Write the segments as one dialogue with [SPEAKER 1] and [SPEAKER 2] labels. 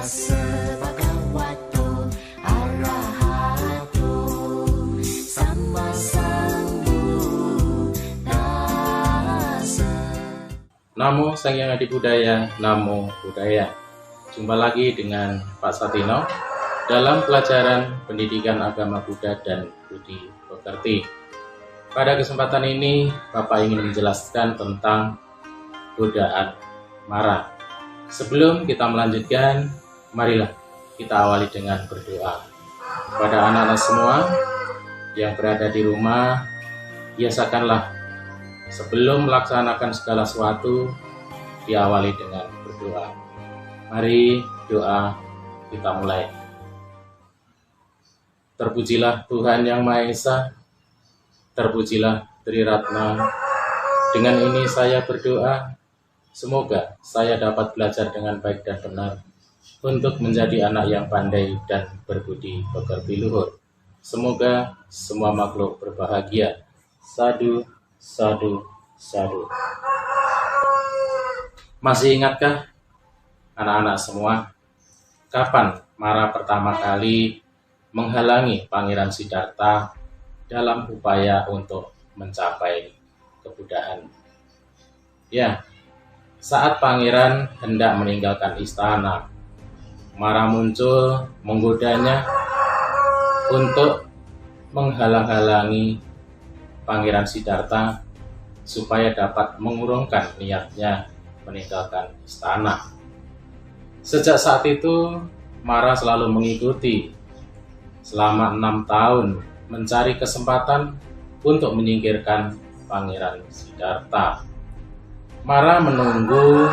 [SPEAKER 1] Tassa bhagavato arahato samma sambuddhassa.
[SPEAKER 2] Namo Sang Hyang Adi Budaya, Namo Buddhaya. Jumpa lagi dengan Pak Satino dalam pelajaran Pendidikan Agama Buddha dan Budi Pekerti. Pada kesempatan ini, Bapak ingin menjelaskan tentang godaan mara. Sebelum kita melanjutkan, marilah kita awali dengan berdoa. Pada anak-anak semua yang berada di rumah, biasakanlah sebelum melaksanakan segala sesuatu, diawali dengan berdoa. Mari doa kita mulai. Terpujilah Tuhan Yang Maha Esa, terpujilah Triratna. Dengan ini saya berdoa, semoga saya dapat belajar dengan baik dan benar untuk menjadi anak yang pandai dan berbudi pekerti luhur. Semoga semua makhluk berbahagia. Sadu, sadu, sadu. Masih ingatkah anak-anak semua, kapan Mara pertama kali menghalangi Pangeran Siddhartha dalam upaya untuk mencapai kebuddhaan? Ya, saat Pangeran hendak meninggalkan istana, Mara muncul menggodanya untuk menghalang-halangi Pangeran Siddhartha supaya dapat mengurungkan niatnya meninggalkan istana. Sejak saat itu, Mara selalu mengikuti selama 6 tahun mencari kesempatan untuk menyingkirkan Pangeran Siddhartha. Mara menunggu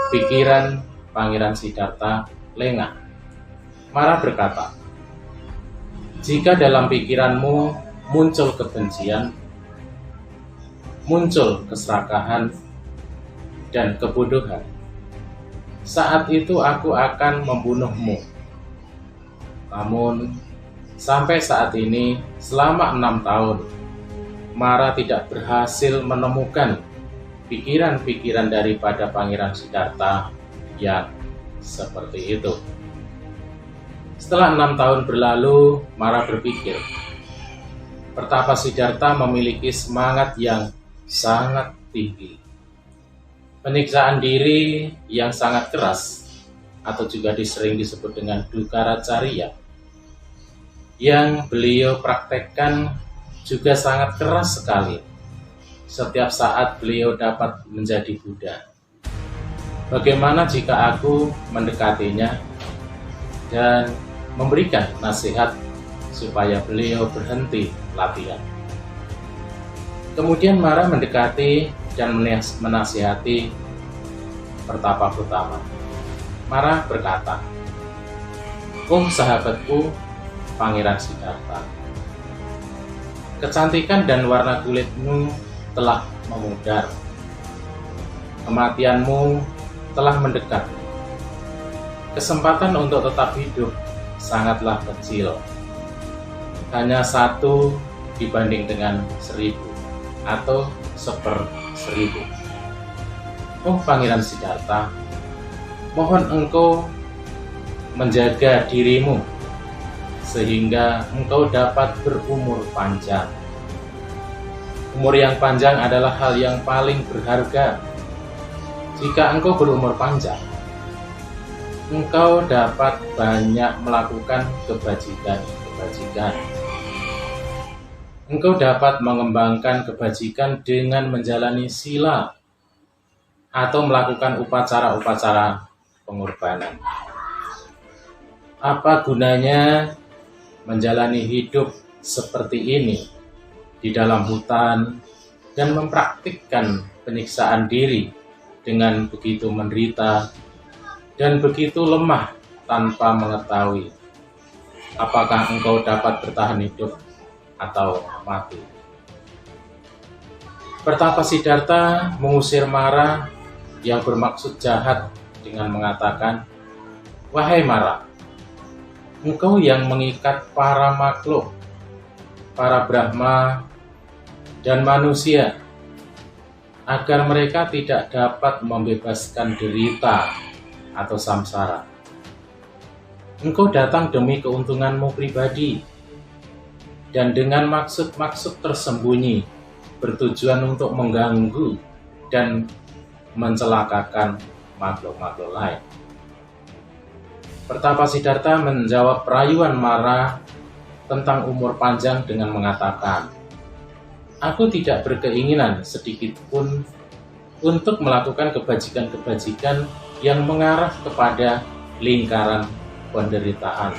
[SPEAKER 2] pikiran Pangeran Siddhartha lengah. Mara berkata, jika dalam pikiranmu muncul kebencian, muncul keserakahan, dan kebodohan, saat itu aku akan membunuhmu. Namun, sampai saat ini, selama 6 tahun, Mara tidak berhasil menemukan pikiran-pikiran daripada Pangeran Siddhartha yang seperti itu. Setelah 6 tahun berlalu, Mara berpikir, Pertapa Siddhartha memiliki semangat yang sangat tinggi. Penyiksaan diri yang sangat keras, atau juga sering disebut dengan Dukkaracarya, yang beliau praktekkan juga sangat keras sekali setiap saat beliau dapat menjadi Buddha. Bagaimana jika aku mendekatinya dan memberikan nasihat supaya beliau berhenti latihan? Kemudian Mara mendekati dan menasihati Pertapa Gautama. Mara berkata, "Oh sahabatku, Pangeran Siddhartha, kecantikan dan warna kulitmu telah memudar. Kematianmu telah mendekat. Kesempatan untuk tetap hidup sangatlah kecil. Hanya 1 dibanding dengan 1000 atau 1/1000. Oh Pangeran Siddhartha, mohon engkau menjaga dirimu sehingga engkau dapat berumur panjang. Umur yang panjang adalah hal yang paling berharga. Jika engkau berumur panjang, engkau dapat banyak melakukan kebajikan. Engkau dapat mengembangkan kebajikan dengan menjalani sila atau melakukan upacara-upacara pengorbanan. Apa gunanya menjalani hidup seperti ini di dalam hutan dan mempraktikkan penyiksaan diri dengan begitu menderita dan begitu lemah tanpa mengetahui apakah engkau dapat bertahan hidup atau mati? Pertapa Siddhartha mengusir Mara yang bermaksud jahat dengan mengatakan, "Wahai Mara, engkau yang mengikat para makhluk, para Brahma, dan manusia, agar mereka tidak dapat membebaskan derita atau samsara. engkau datang demi keuntunganmu pribadi dan dengan maksud-maksud tersembunyi bertujuan untuk mengganggu dan mencelakakan makhluk-makhluk lain. Pertapa Siddhartha menjawab rayuan Mara tentang umur panjang dengan mengatakan, "Aku tidak berkeinginan sedikit pun untuk melakukan kebajikan-kebajikan yang mengarah kepada lingkaran penderitaan."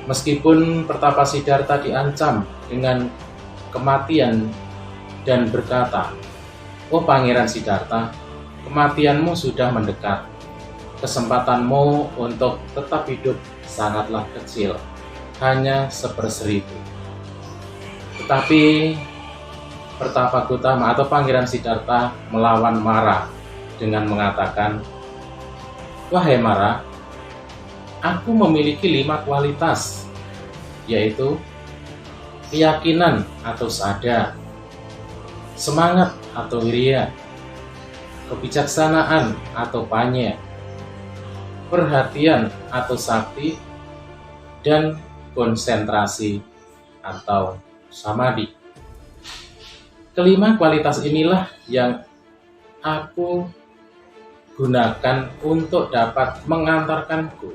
[SPEAKER 2] Meskipun Pertapa Siddhartha diancam dengan kematian dan berkata, "Oh Pangeran Siddhartha, kematianmu sudah mendekat. Kesempatanmu untuk tetap hidup sangatlah kecil, hanya 1/1000. Tetapi Pertapa Gautama atau Pangeran Siddhartha melawan Mara dengan mengatakan, "Wahai Mara, aku memiliki 5 kualitas, yaitu keyakinan atau sadha, semangat atau wirya, kebijaksanaan atau panya, perhatian atau sakti, dan konsentrasi atau samadhi. Kelima kualitas inilah yang aku gunakan untuk dapat mengantarkanku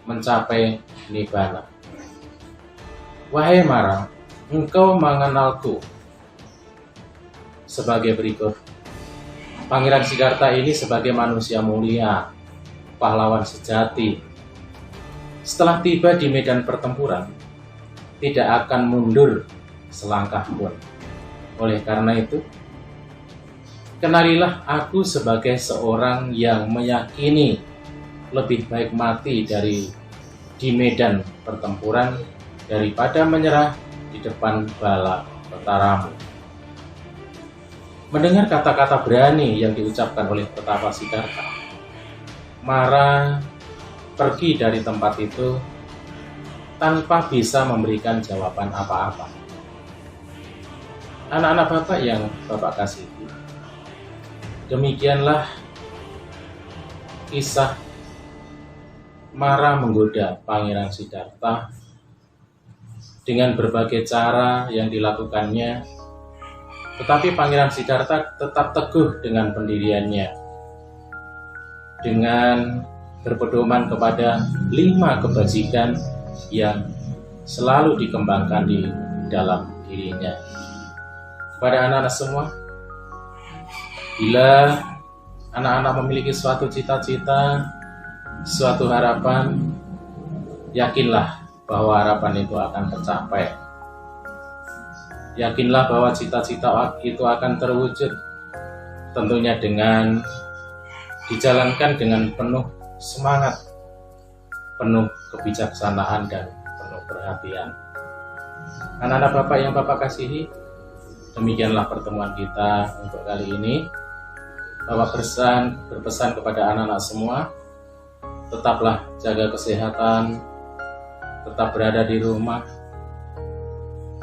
[SPEAKER 2] mencapai nibbana. Wahai Mara, engkau mengenalku sebagai berikut. Pangeran Siddhartha ini sebagai manusia mulia, pahlawan sejati. Setelah tiba di medan pertempuran, tidak akan mundur selangkah pun. Oleh karena itu, kenalilah aku sebagai seorang yang meyakini lebih baik mati di medan pertempuran daripada menyerah di depan bala tentaramu." Mendengar kata-kata berani yang diucapkan oleh Pertapa Siddhartha, Mara pergi dari tempat itu tanpa bisa memberikan jawaban apa-apa. Anak-anak Bapak yang Bapak kasihi, demikianlah kisah Mara menggoda Pangeran Siddhartha dengan berbagai cara yang dilakukannya, tetapi Pangeran Siddhartha tetap teguh dengan pendiriannya, dengan berpedoman kepada 5 kebajikan yang selalu dikembangkan di dalam dirinya. Kepada anak-anak semua, bila anak-anak memiliki suatu cita-cita, suatu harapan, yakinlah bahwa harapan itu akan tercapai. Yakinlah bahwa cita-cita itu akan terwujud, tentunya dengan dijalankan dengan penuh semangat, penuh kebijaksanaan, dan penuh perhatian. Anak-anak Bapak yang Bapak kasihi, demikianlah pertemuan kita untuk kali ini. Bapak berpesan kepada anak-anak semua, tetaplah jaga kesehatan, tetap berada di rumah.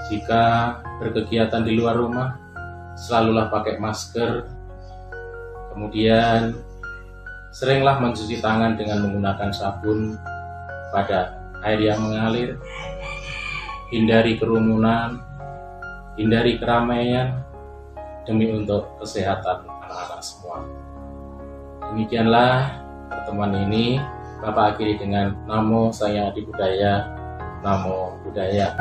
[SPEAKER 2] Jika berkegiatan di luar rumah, selalulah pakai masker. Kemudian seringlah mencuci tangan dengan menggunakan sabun pada air yang mengalir. Hindari kerumunan, hindari keramaian demi untuk kesehatan anak-anak semua. Demikianlah pertemuan ini Bapak akhiri dengan Namo Sang Hyang Adibudaya, Namo Buddhaya.